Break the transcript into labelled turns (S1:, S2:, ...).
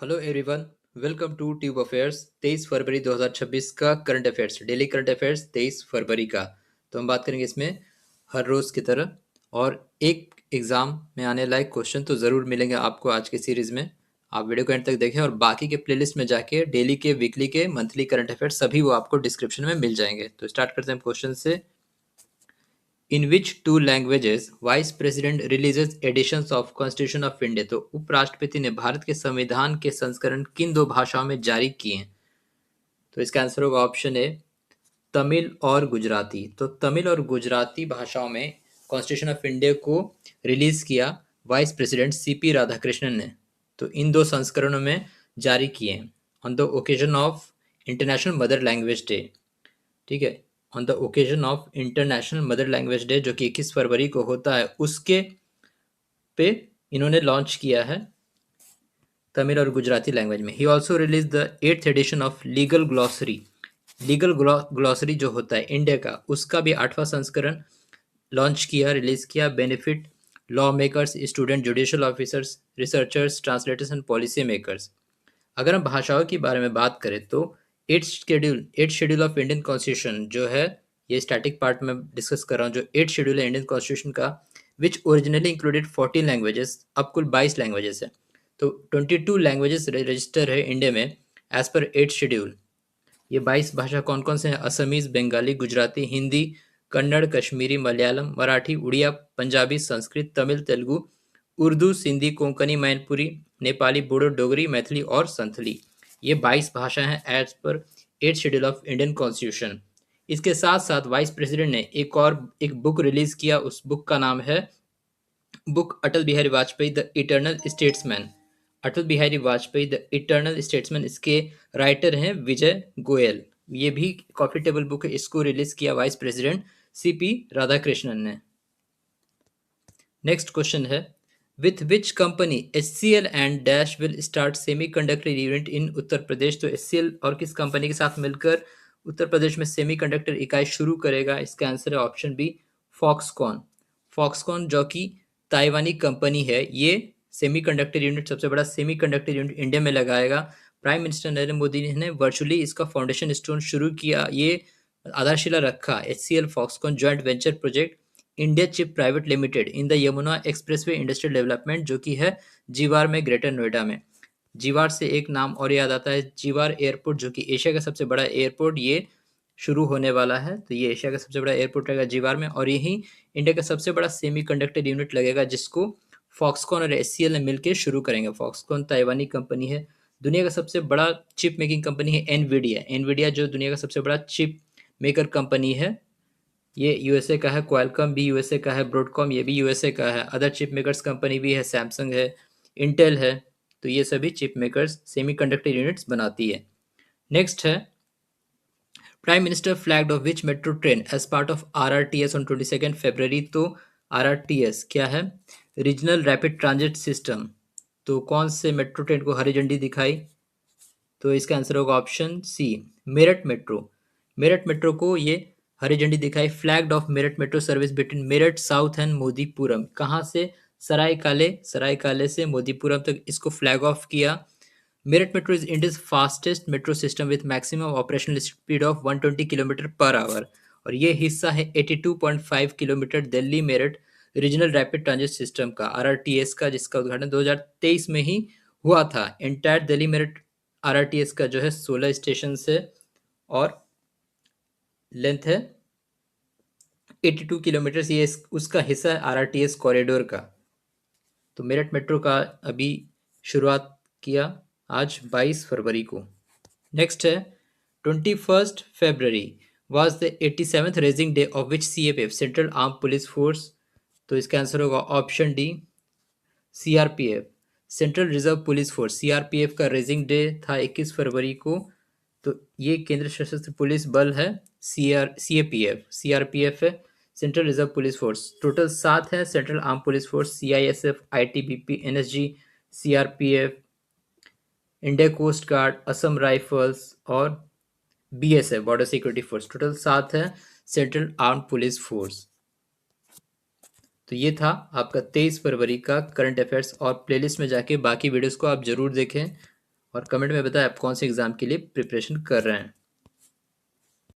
S1: Hello everyone. Welcome to tube affairs. 23 फरवरी 2026 का current affairs, daily current affairs 23 फरवरी का। तो हम बात करेंगे इसमें हर रोज़ की तरह, और एक एग्ज़ाम में आने लायक क्वेश्चन तो ज़रूर मिलेंगे आपको आज के सीरीज़ में। आप वीडियो को एंड तक देखें और बाकी के प्लेलिस्ट में जाके डेली के, वीकली के, मंथली करंट अफेयर्स सभी वो आपको डिस्क्रिप्शन में मिल जाएंगे। तो स्टार्ट करते हैं क्वेश्चन से। In which two languages vice president releases editions of constitution of India. तो उपराष्ट्रपति ने भारत के संविधान के संस्करण किन दो भाषाओं में जारी किए हैं? तो इसका आंसर होगा ऑप्शन ए, तमिल और गुजराती। तो तमिल और गुजराती भाषाओं में कॉन्स्टिट्यूशन ऑफ इंडिया को रिलीज किया वाइस प्रेसिडेंट सीपी राधाकृष्णन ने। तो इन दो संस्करणों में जारी किए on the occasion of international mother language day. ठीक है, on the occasion of international mother language day जो कि 21 फरवरी को होता है, उसके पे इन्होंने लॉन्च किया है तमिल और गुजराती लैंग्वेज में। He also release the 8th edition of legal glossary. Legal glossary जो होता है इंडिया का, उसका भी 8वां संस्करण लॉन्च किया, रिलीज किया। Benefit law makers, student, judicial officers, researchers, translators and policy makers. अगर हम भाषाओं के बारे में बात करें तो eight schedule of Indian constitution जो है, ये स्टैटिक पार्ट में डिस्कस कर रहा हूँ। जो एट शेड्यूल है इंडियन कॉन्स्टिट्यूशन का, विच ओरिजिनली इंक्लूडेड 14 लैंग्वेजेस, अब कुल 22 लैंग्वेजेस है। तो 22 लैंग्वेजेस रजिस्टर है इंडिया में एज पर एट शेड्यूल। ये 22 भाषा कौन कौन से हैं? असमीज, बंगाली, गुजराती, हिंदी, कन्नड़, कश्मीरी, मलयालम, मराठी, उड़िया, पंजाबी, संस्कृत, तमिल, तेलुगु, उर्दू, सिंधी, कोंकणी, मैनपुरी, नेपाली, बोडो, डोगरी, मैथिली और संथली। ये 22 भाषाएं हैं as per eight schedule of Indian constitution. इसके साथ साथ वाइस प्रेसिडेंट ने एक बुक रिलीज किया। उस बुक का नाम है book Atal Bihari Vajpayee the eternal statesman. Atal Bihari Vajpayee the eternal statesman, इसके राइटर हैं विजय गोयल। ये भी कॉफी टेबल बुक है, इसको रिलीज किया वाइस प्रेसिडेंट सीपी राधाकृष्णन ने। नेक्स्ट क्वेश्चन है, with which company HCL and dash will start semiconductor unit in Uttar Pradesh. तो HCL और किस कंपनी के साथ मिलकर उत्तर प्रदेश में सेमी कंडक्टर इकाई शुरू करेगा? इसका आंसर है ऑप्शन बी, फॉक्सकॉन। फॉक्सकॉन जो कि ताइवानी कंपनी है, ये सेमी कंडक्टर यूनिट, सबसे बड़ा सेमी कंडक्टर यूनिट इंडिया में लगाएगा। प्राइम मिनिस्टर नरेंद्र मोदी ने वर्चुअली इसका फाउंडेशन स्टोन शुरू किया, ये आधारशिला रखा। HCL Foxconn joint venture project India chip private limited in the Yamuna expressway industrial development, जो कि है जीवार में, ग्रेटर नोएडा में। जीवार से एक नाम और याद आता है, जीवार एयरपोर्ट जो कि एशिया का सबसे बड़ा एयरपोर्ट, ये शुरू होने वाला है। तो ये एशिया का सबसे बड़ा एयरपोर्ट रहेगा जीवार में, और यही इंडिया का सबसे बड़ा सेमी कंडक्टर यूनिट लगेगा, जिसको फॉक्सकॉन और HCL ने मिलकर शुरू करेंगे। फॉक्सकॉन ताइवानी कंपनी है। दुनिया का सबसे बड़ा चिप मेकिंग कंपनी है एनवीडिया। एनवीडिया जो दुनिया का सबसे बड़ा चिप मेकर कंपनी है, ये यूएसए का है। क्वालकॉम भी यूएसए का है, ब्रॉडकॉम ये भी यूएसए का है। अदर चिप मेकर्स कंपनी भी है, सैमसंग है, इंटेल है। तो ये सभी चिप मेकर्स सेमीकंडक्टर यूनिट्स बनाती है। नेक्स्ट है, prime minister flagged off which metro train as part of RRTS on 22 February. तो RRTS क्या है? Regional rapid transit system. तो कौन से मेट्रो ट्रेन को हरी झंडी दिखाई? तो इसका आंसर होगा option C, Meerut metro. Meerut metro को ये हरी झंडी दिखाई। Flagged off Meerut metro service between Meerut south and Modipuram. कहाँ से? सरायकाले से मोदीपुरम तक इसको फ्लैग ऑफ किया। Meerut metro is India's fastest metro system with maximum operational speed of 120 kilometre per hour, और ये हिस्सा है 82.5 kilometre Delhi Meerut regional rapid transit system का, RRTS का, जिसका उद्घाटन 2023 में ही हुआ था। एंटायर दिल्ली मेरठ RRTS का जो है 16 स्टेशन है, और लेंथ है 82 किलोमीटर। ये उसका हिस्सा है RRTS कॉरिडोर का। तो मेरठ मेट्रो का अभी शुरुआत किया आज 22 फरवरी को। नेक्स्ट है, 21 February was the 87th raising day of which CAPF, central arm police force. तो इसका आंसर होगा option D, CRPF, central reserve police force. CRPF का रेजिंग डे था 21 फरवरी को। तो ये केंद्र सशस्त्र पुलिस बल है, CRPF है, central reserve police force. Total 7 है central arm police force, CISF, ITBP, NSG, CRPF, India coast guard, Assam rifles और BSF, border security force. Total 7 है सेंट्रल आर्म पुलिस फोर्स। तो ये था आपका 23 फरवरी का करंट अफेयर्स, और प्लेलिस्ट में जाके बाकी वीडियोस को आप जरूर देखें। और कमेंट में बताएं आप कौन से एग्ज़ाम के लिए प्रिपरेशन कर रहे हैं।